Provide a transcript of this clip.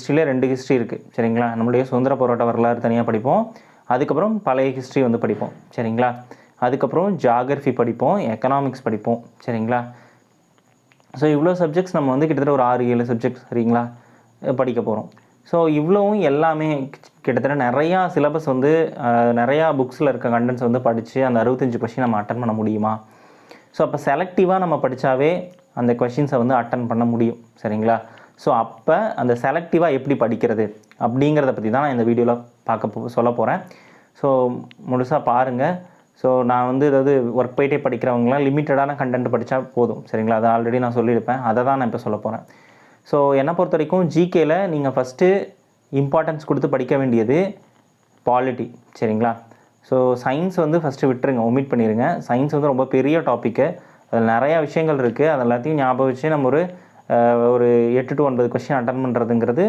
ஹிஸ்ட்ரியிலே 2 history இருக்குது சரிங்களா. நம்மளுடைய சுதந்திர போராட்ட வரலாறு தனியாக படிப்போம், அதுக்கப்புறம் பழைய ஹிஸ்ட்ரி வந்து படிப்போம் சரிங்களா. அதுக்கப்புறம் ஜியாகிரஃபி படிப்போம், எக்கனாமிக்ஸ் படிப்போம் சரிங்களா. ஸோ இவ்வளோ சப்ஜெக்ட்ஸ் நம்ம வந்து கிட்டத்தட்ட ஒரு 6-7 சப்ஜெக்ட்ஸ் சரிங்களா படிக்க போகிறோம். ஸோ இவ்வளவும் எல்லாமே கிட்டத்தட்ட நிறையா சிலபஸ் வந்து நிறையா புக்ஸில் இருக்க கண்டென்ட்ஸ் வந்து படித்து அந்த 65 கொஷின் நம்ம அட்டன் பண்ண முடியுமா? ஸோ அப்போ செலக்டிவாக நம்ம படித்தாவே அந்த கொஷின்ஸை வந்து அட்டன் பண்ண முடியும் சரிங்களா. ஸோ அப்போ அந்த செலக்டிவாக எப்படி படிக்கிறது அப்படிங்கிறத பற்றி தான் நான் இந்த வீடியோவில் சொல்ல போகிறேன். ஸோ முழுசாக பாருங்கள். ஸோ நான் வந்து ஏதாவது ஒர்க் போயிட்டே படிக்கிறவங்களாம் லிமிட்டடான கண்டென்ட் படித்தா போதும் சரிங்களா. அதை ஆல்ரெடி நான் சொல்லியிருப்பேன், அதை தான் நான் இப்போ சொல்ல போகிறேன். ஸோ என்னை பொறுத்த வரைக்கும் ஜிகேயில் நீங்கள் ஃபஸ்ட்டு இம்பார்ட்டன்ஸ் கொடுத்து படிக்க வேண்டியது பாலிட்டி சரிங்களா. ஸோ சயின்ஸ் வந்து ஃபஸ்ட்டு விட்டுருங்க, ஒமிட் பண்ணிடுங்க. சயின்ஸ் வந்து ரொம்ப பெரிய டாப்பிக்கு, அதில் நிறையா விஷயங்கள் இருக்குது. அது எல்லாத்தையும் ஞாபகம் வச்சு நம்ம ஒரு 8 to 9 கொஸ்டின் அட்டன் பண்ணுறதுங்கிறது